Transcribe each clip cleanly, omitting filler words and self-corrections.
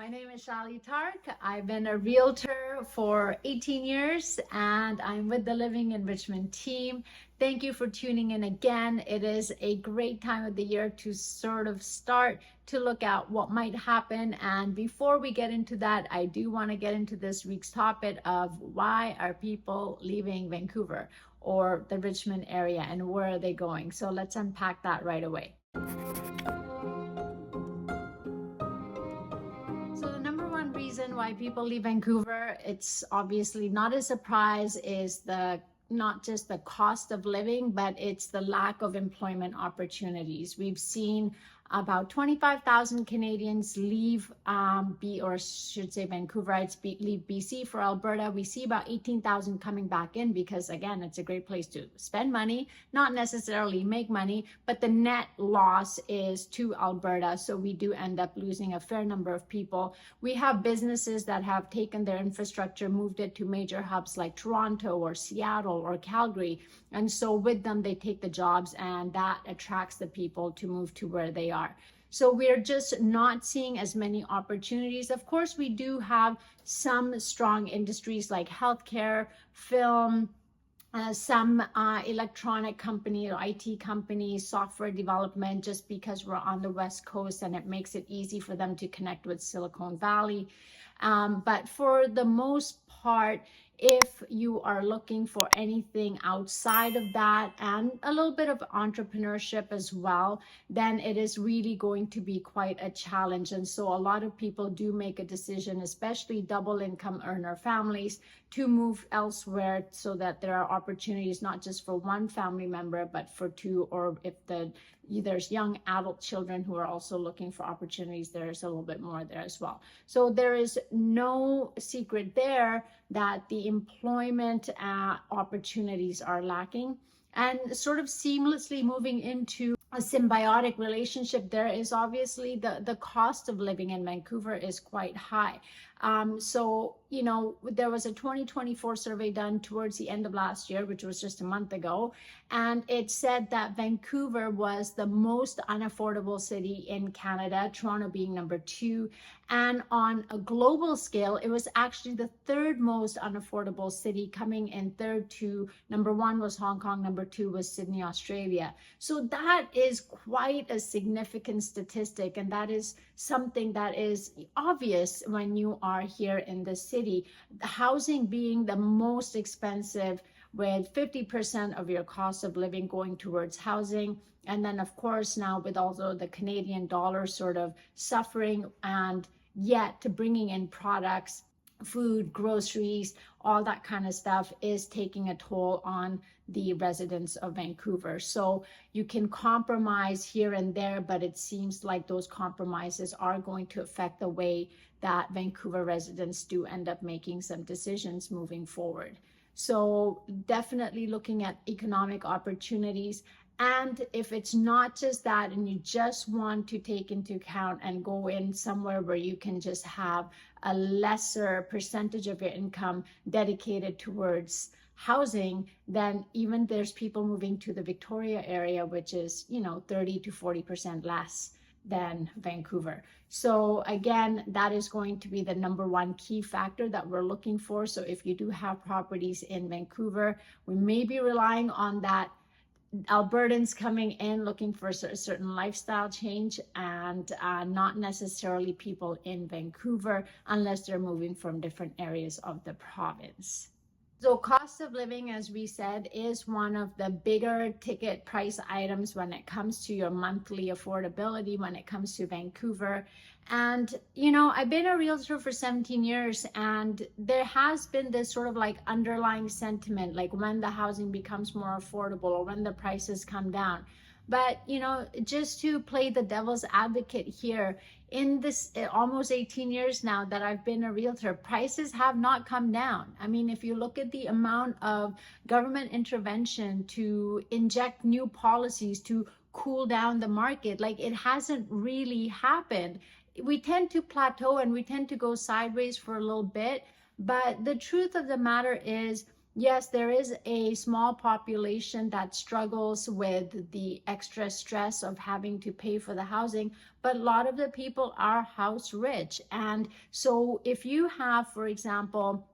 My name is Shali Tark. I've been a realtor for 18 years and I'm with the Living in Richmond team. Thank you for tuning in again. It is a great time of the year to sort of start to look at what might happen. And before we get into that, I do want to get into this week's topic of why are people leaving Vancouver or the Richmond area and where are they going? So let's unpack that right away. So the number one reason why people leave Vancouver, it's obviously not a surprise, is not just the cost of living, but it's the lack of employment opportunities. We've seen about 25,000 Canadians leave Vancouverites leave BC for Alberta. We see about 18,000 coming back in because, again, it's a great place to spend money, not necessarily make money, but the net loss is to Alberta. So we do end up losing a fair number of people. We have businesses that have taken their infrastructure, moved it to major hubs like Toronto or Seattle or Calgary. And so with them, they take the jobs and that attracts the people to move to where they are. So we're just not seeing as many opportunities. Of course, we do have some strong industries like healthcare, film, some electronic company or IT companies, software development, just because we're on the West Coast and it makes it easy for them to connect with Silicon Valley. But for the most part, if you are looking for anything outside of that and a little bit of entrepreneurship as well, then it is really going to be quite a challenge. And so a lot of people do make a decision, especially double income earner families, to move elsewhere so that there are opportunities not just for one family member, but for two, or if there's young adult children who are also looking for opportunities, there's a little bit more there as well. So there is no secret there that the employment opportunities are lacking. And sort of seamlessly moving into a symbiotic relationship, there is obviously the cost of living in Vancouver is quite high. So, you know, there was a 2024 survey done towards the end of last year, which was just a month ago, and it said that Vancouver was the most unaffordable city in Canada, Toronto being number 2. And on a global scale, it was actually the third most unaffordable city, coming in third to number 1 was Hong Kong, number 2 was Sydney, Australia. So that is quite a significant statistic, and that is something that is obvious when you are here in the city. The housing being the most expensive, with 50% of your cost of living going towards housing. And then of course now with also the Canadian dollar sort of suffering, and yet to bringing in products, food, groceries, all that kind of stuff is taking a toll on the residents of Vancouver. So you can compromise here and there, but it seems like those compromises are going to affect the way that Vancouver residents do end up making some decisions moving forward. So definitely looking at economic opportunities. And if it's not just that, and you just want to take into account and go in somewhere where you can just have a lesser percentage of your income dedicated towards housing, then even there's people moving to the Victoria area, which is, you know, 30 to 40% less than Vancouver. So again, that is going to be the number one key factor that we're looking for. So if you do have properties in Vancouver, we may be relying on that Albertans coming in looking for a certain lifestyle change, and not necessarily people in Vancouver unless they're moving from different areas of the province. So cost of living, as we said, is one of the bigger ticket price items when it comes to your monthly affordability, when it comes to Vancouver. And, you know, I've been a realtor for 17 years, and there has been this sort of like underlying sentiment, like when the housing becomes more affordable or when the prices come down. But, you know, just to play the devil's advocate here, in this almost 18 years now that I've been a realtor, prices have not come down. I mean, if you look at the amount of government intervention to inject new policies to cool down the market, like it hasn't really happened. We tend to plateau and we tend to go sideways for a little bit. But the truth of the matter is Yes, there is a small population that struggles with the extra stress of having to pay for the housing, but a lot of the people are house rich. And so if you have, for example,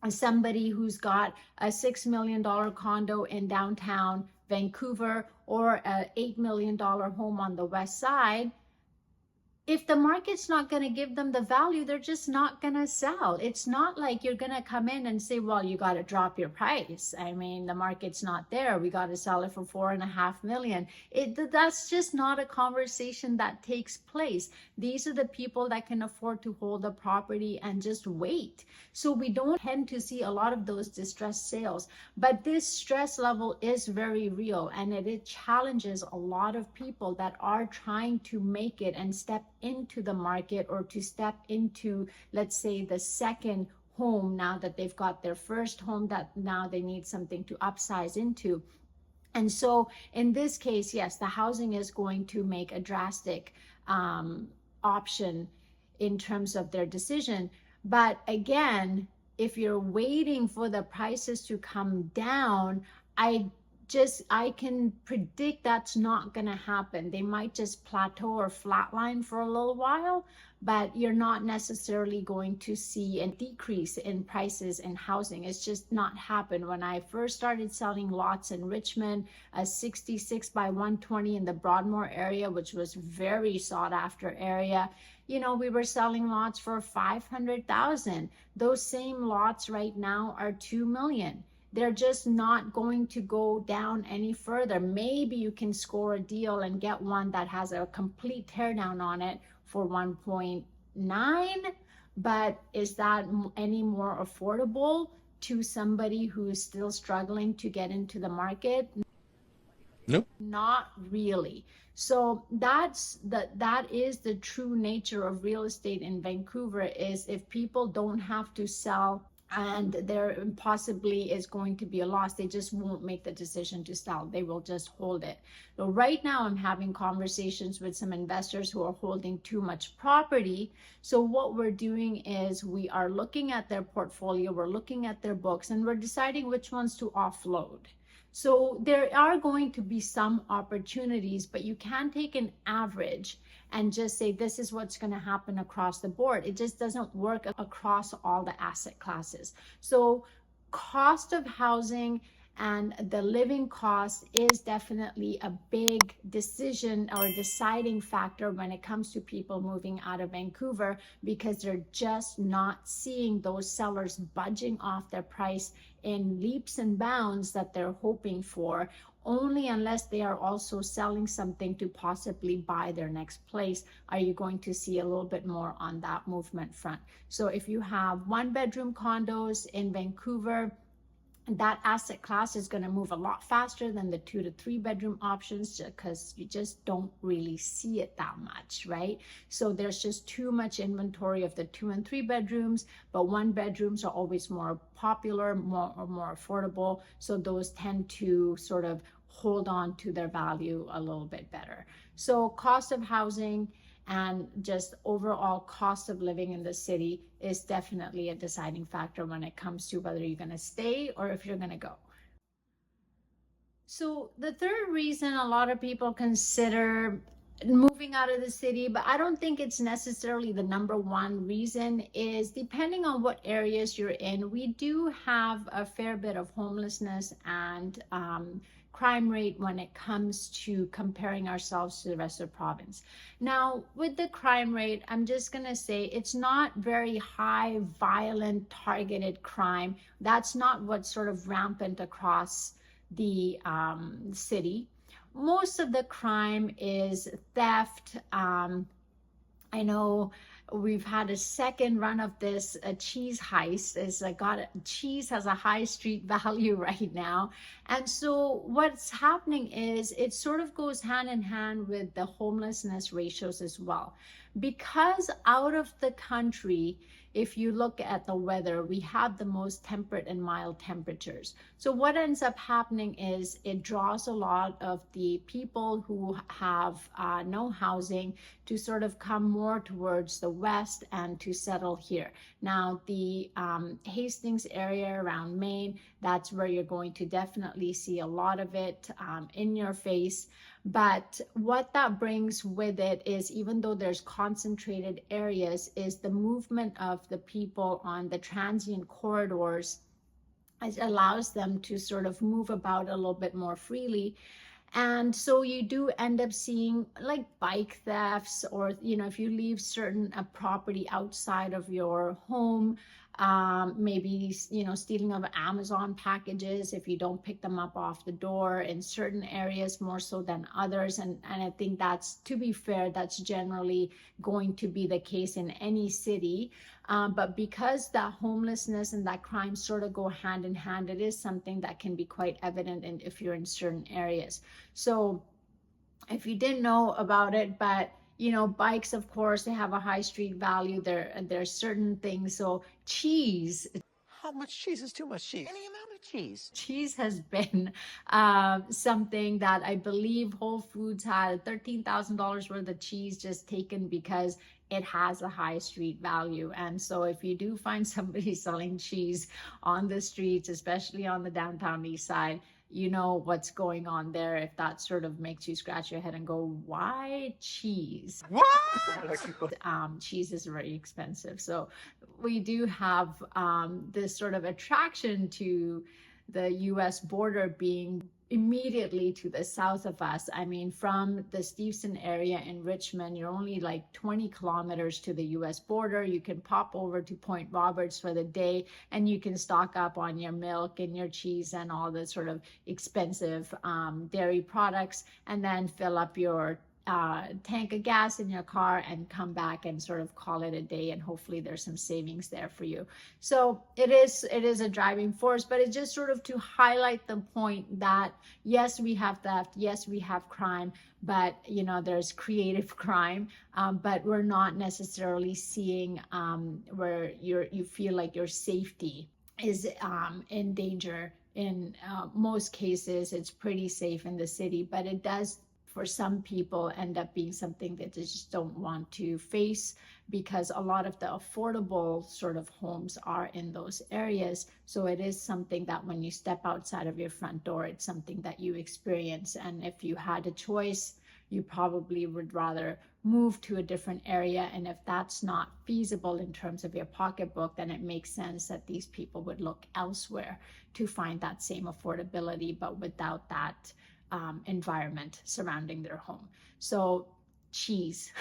somebody who's got a $6 million condo in downtown Vancouver or a $8 million home on the west side, if the market's not going to give them the value, they're just not going to sell. It's not like you're going to come in and say, well, you got to drop your price. I mean, the market's not there. We got to sell it for $4.5 million. That's just not a conversation that takes place. These are the people that can afford to hold the property and just wait. So we don't tend to see a lot of those distressed sales, but this stress level is very real, and it challenges a lot of people that are trying to make it and step into the market, or to step into, let's say, the second home now that they've got their first home that now they need something to upsize into. And so in this case, yes, the housing is going to make a drastic option in terms of their decision. But again, if you're waiting for the prices to come down, I can predict that's not going to happen. They might just plateau or flatline for a little while, but you're not necessarily going to see a decrease in prices in housing. It's just not happened. When I first started selling lots in Richmond, a 66 by 120 in the Broadmoor area, which was very sought after area, you know, we were selling lots for 500,000. Those same lots right now are 2 million. They're just not going to go down any further. Maybe you can score a deal and get one that has a complete teardown on it for 1.9, but is that any more affordable to somebody who is still struggling to get into the market? Nope. Not really. So that is the true nature of real estate in Vancouver, is if people don't have to sell and there possibly is going to be a loss, they just won't make the decision to sell. They will just hold it. So right now I'm having conversations with some investors who are holding too much property. So what we're doing is we are looking at their portfolio, we're looking at their books, and we're deciding which ones to offload. So there are going to be some opportunities, but you can't take an average and just say this is what's going to happen across the board. It just doesn't work across all the asset classes. So cost of housing and the living cost is definitely a big decision or deciding factor when it comes to people moving out of Vancouver, because they're just not seeing those sellers budging off their price in leaps and bounds that they're hoping for, only unless they are also selling something to possibly buy their next place are you going to see a little bit more on that movement front. So if you have 1-bedroom condos in Vancouver, that asset class is going to move a lot faster than the 2 to 3 bedroom options, because you just don't really see it that much, right? So there's just too much inventory of the 2 and 3 bedrooms, but 1 bedrooms are always more popular, more affordable. So those tend to sort of hold on to their value a little bit better. So cost of housing and just overall cost of living in the city is definitely a deciding factor when it comes to whether you're going to stay or if you're going to go. So the third reason a lot of people consider moving out of the city, but I don't think it's necessarily the number one reason, is depending on what areas you're in, we do have a fair bit of homelessness and crime rate when it comes to comparing ourselves to the rest of the province. Now, with the crime rate, I'm just going to say it's not very high, violent, targeted crime. That's not what's sort of rampant across the city. Most of the crime is theft. I know we've had a second run of this cheese heist. Cheese has a high street value right now. And so what's happening is it sort of goes hand in hand with the homelessness ratios as well. because out of the country, if you look at the weather, we have the most temperate and mild temperatures. So what ends up happening is it draws a lot of the people who have no housing to sort of come more towards the west and to settle here. Now, the Hastings area around Maine, that's where you're going to definitely see a lot of it in your face. But what that brings with it is, even though there's concentrated areas, is the movement of the people on the transient corridors. It allows them to sort of move about a little bit more freely. And so you do end up seeing like bike thefts, or, you know, if you leave certain property outside of your home, maybe, you know, stealing of Amazon packages if you don't pick them up off the door in certain areas more so than others. And I think that's, to be fair, that's generally going to be the case in any city. But because that homelessness and that crime sort of go hand in hand, it is something that can be quite evident if you're in certain areas. So if you didn't know about it, but you know, bikes, of course, they have a high street value. There's certain things. So cheese. How much cheese is too much cheese? Any amount of cheese. Cheese has been something that I believe Whole Foods had $13,000 worth of cheese just taken because it has a high street value. And so if you do find somebody selling cheese on the streets, especially on the downtown east side, you know what's going on there. If that sort of makes you scratch your head and go, why cheese? What? Cheese is very expensive. So we do have this sort of attraction to the US border being immediately to the south of us. I mean, from the Steveston area in Richmond, you're only like 20 kilometers to the US border. You can pop over to Point Roberts for the day and you can stock up on your milk and your cheese and all the sort of expensive dairy products, and then fill up your tank of gas in your car and come back and sort of call it a day, and hopefully there's some savings there for you. So it is a driving force, but it's just sort of to highlight the point that yes, we have theft, yes, we have crime, but you know, there's creative crime, but we're not necessarily seeing where you feel like your safety is in danger. In most cases, it's pretty safe in the city, but it does, for some people, end up being something that they just don't want to face, because a lot of the affordable sort of homes are in those areas. So it is something that when you step outside of your front door, it's something that you experience. And if you had a choice, you probably would rather move to a different area. And if that's not feasible in terms of your pocketbook, then it makes sense that these people would look elsewhere to find that same affordability, but without that environment surrounding their home. So cheese,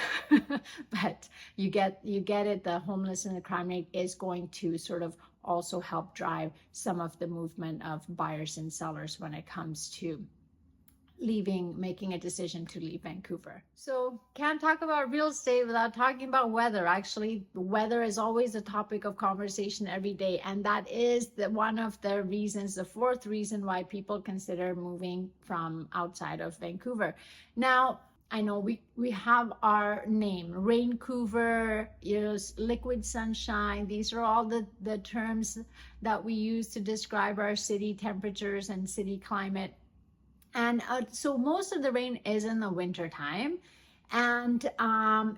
but you get it. The homeless and the crime rate is going to sort of also help drive some of the movement of buyers and sellers when it comes to making a decision to leave Vancouver. So can't talk about real estate without talking about weather. Actually, the weather is always a topic of conversation every day, and that is one of the reasons, the fourth reason why people consider moving from outside of Vancouver. Now, I know we have our name, Raincouver, liquid sunshine. These are all the terms that we use to describe our city temperatures and city climate. And so most of the rain is in the winter time. And,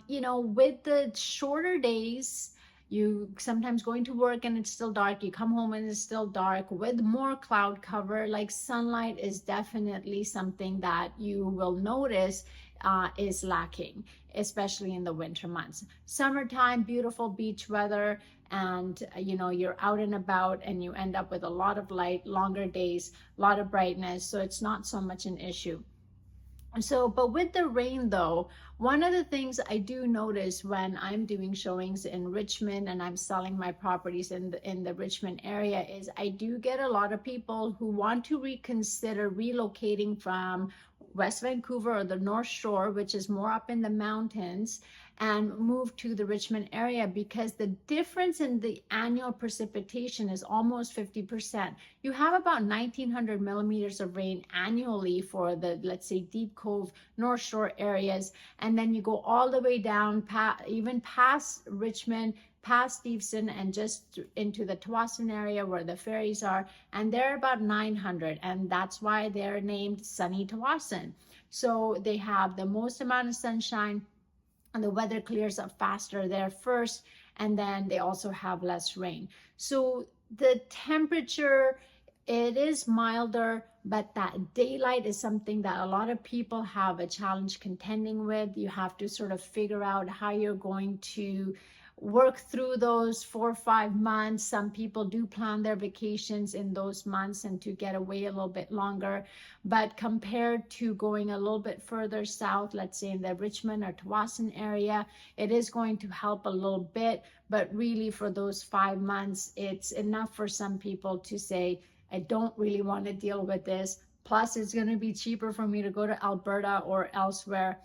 you know, with the shorter days, you sometimes going to work and it's still dark. You come home and it's still dark. With more cloud cover, like sunlight is definitely something that you will notice is lacking, especially in the winter months. Summertime, beautiful beach weather, and you know, you're out and about and you end up with a lot of light, longer days, a lot of brightness, so it's not so much an issue. So, but with the rain though, one of the things I do notice when I'm doing showings in Richmond and I'm selling my properties in the Richmond area is I do get a lot of people who want to reconsider relocating from West Vancouver or the North Shore, which is more up in the mountains, and move to the Richmond area, because the difference in the annual precipitation is almost 50%. You have about 1900 millimeters of rain annually for the, let's say, Deep Cove, North Shore areas, and then you go all the way down even past Richmond, past Stevenson, and just into the Tawasin area where the ferries are, and they're about 900, and that's why they're named Sunny Tawasin. So they have the most amount of sunshine, and the weather clears up faster there first, and then they also have less rain. So the temperature, it is milder, but that daylight is something that a lot of people have a challenge contending with. You have to sort of figure out how you're going to work through those 4 or 5 months. Some people do plan their vacations in those months and to get away a little bit longer. But compared to going a little bit further south, let's say in the Richmond or Tawasin area, it is going to help a little bit. But really for those 5 months, it's enough for some people to say, I don't really want to deal with this. Plus, it's going to be cheaper for me to go to Alberta or elsewhere.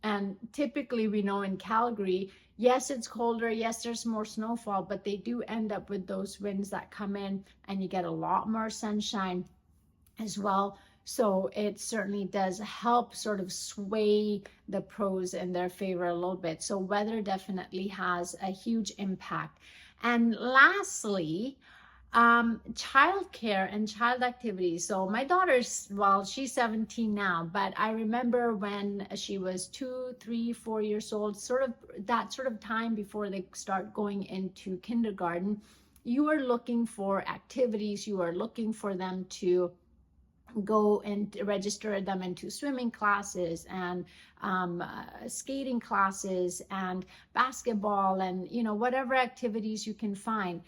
And typically we know in Calgary, yes, it's colder, yes, there's more snowfall, but they do end up with those winds that come in, and you get a lot more sunshine as well. So it certainly does help sort of sway the pros in their favor a little bit. So weather definitely has a huge impact. And lastly, childcare and child activities. So my daughter's, well, she's 17 now, but I remember when she was 2, 3, 4 years old, sort of that sort of time before they start going into kindergarten, you are looking for activities, you are looking for them to go and register them into swimming classes and skating classes and basketball and, you know, whatever activities you can find.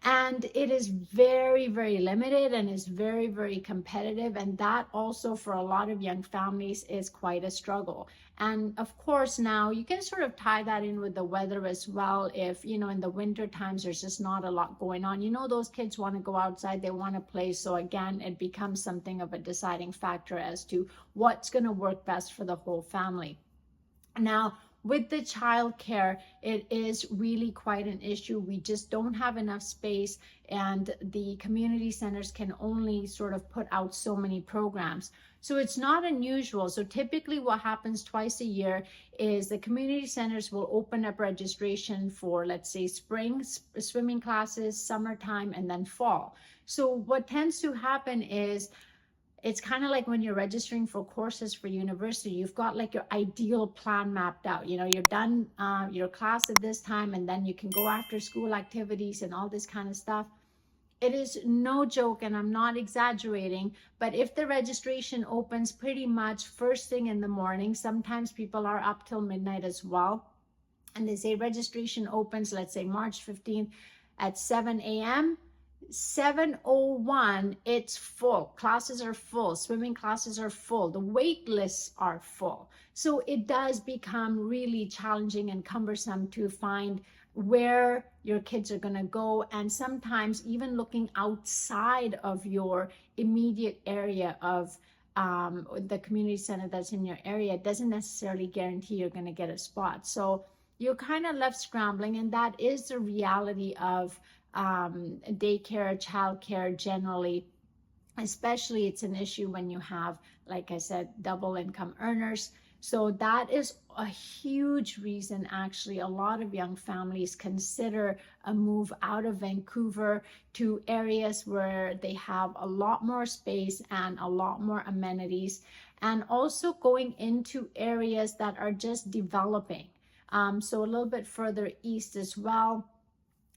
And it is very, very limited and is very, very competitive. And that also for a lot of young families is quite a struggle. And of course, now you can sort of tie that in with the weather as well. If, you know, in the winter times, there's just not a lot going on. You know, those kids want to go outside, they want to play. So again, it becomes something of a deciding factor as to what's going to work best for the whole family. Now, with the childcare, it is really quite an issue. We just don't have enough space, and the community centers can only sort of put out so many programs. So it's not unusual. So typically what happens twice a year is the community centers will open up registration for, let's say, spring swimming classes, summertime, and then fall. So what tends to happen is, it's kind of like when you're registering for courses for university, you've got like your ideal plan mapped out. You know, you're done your class at this time, and then you can go after school activities and all this kind of stuff. It is no joke, and I'm not exaggerating, but if the registration opens pretty much first thing in the morning, sometimes people are up till midnight as well, and they say registration opens, let's say March 15th at 7 a.m., 7:01, it's full. Classes are full. Swimming classes are full. The wait lists are full. So it does become really challenging and cumbersome to find where your kids are going to go. And sometimes even looking outside of your immediate area of the community center that's in your area doesn't necessarily guarantee you're going to get a spot. So you're kind of left scrambling, and that is the reality of daycare, childcare generally. Especially it's an issue when you have, like I said, double income earners. So that is a huge reason actually a lot of young families consider a move out of Vancouver to areas where they have a lot more space and a lot more amenities, and also going into areas that are just developing. So a little bit further east as well,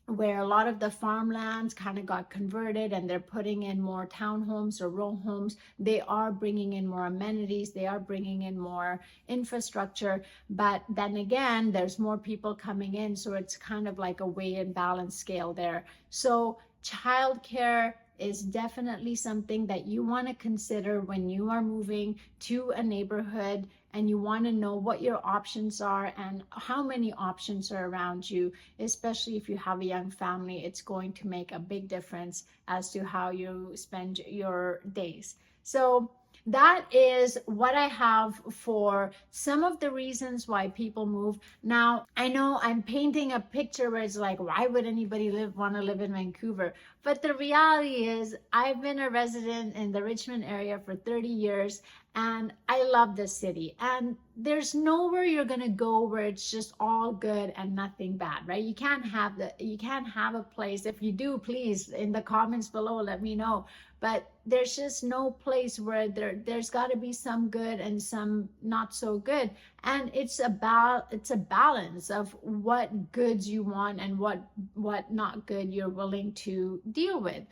where a lot of the farmlands kind of got converted and they're putting in more townhomes or row homes. They are bringing in more amenities, they are bringing in more infrastructure, but then again, there's more people coming in, so it's kind of like a weigh and balance scale there. So childcare is definitely something that you want to consider when you are moving to a neighborhood, and you want to know what your options are and how many options are around you. Especially if you have a young family, it's going to make a big difference as to how you spend your days. So that is what I have for some of the reasons why people move. Now, I know I'm painting a picture where it's like, why would anybody want to live in Vancouver? But the reality is, I've been a resident in the Richmond area for 30 years, and I love this city. And there's nowhere you're gonna go where it's just all good and nothing bad, right? You can't have a place. If you do, please, in the comments below, let me know. But there's just no place where there's got to be some good and some not so good. And it's a balance of what goods you want and what not good you're willing to deal with.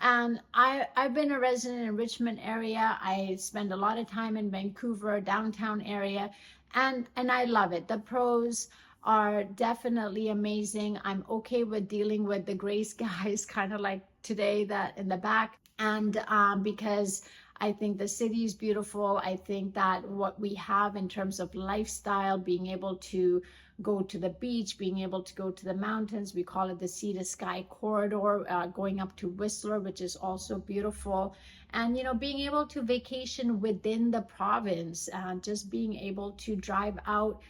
And I've been a resident in Richmond area. I spend a lot of time in Vancouver downtown area, and I love it. The pros are definitely amazing. I'm okay with dealing with the gray skies, kind of like today, that in the back. And because I think the city is beautiful. I think that what we have in terms of lifestyle, being able to go to the beach, being able to go to the mountains, we call it the sea to sky corridor, going up to Whistler, which is also beautiful. And, you know, being able to vacation within the province, just being able to drive out,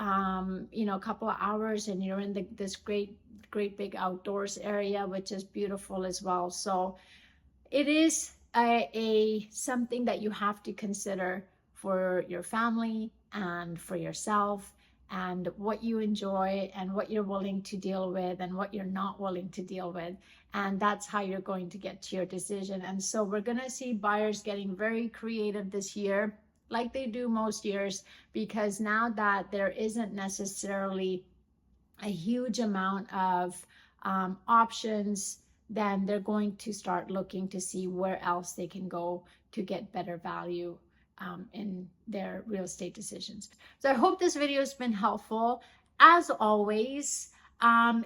you know, a couple of hours and you're in this great big outdoors area, which is beautiful as well. So it is a something that you have to consider for your family and for yourself, and what you enjoy and what you're willing to deal with and what you're not willing to deal with. And that's how you're going to get to your decision. And so we're going to see buyers getting very creative this year, like they do most years, because now that there isn't necessarily a huge amount of options, then they're going to start looking to see where else they can go to get better value in their real estate decisions. So I hope this video has been helpful. As always,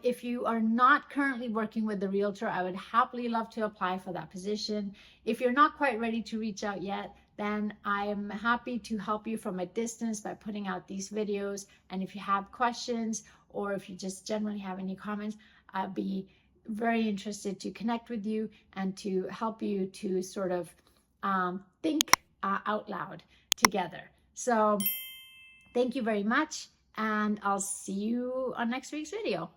if you are not currently working with the realtor, I would happily love to apply for that position. If you're not quite ready to reach out yet, then I'm happy to help you from a distance by putting out these videos. And if you have questions, or if you just generally have any comments, I'll be very interested to connect with you and to help you to sort of think out loud together. So thank you very much, and I'll see you on next week's video.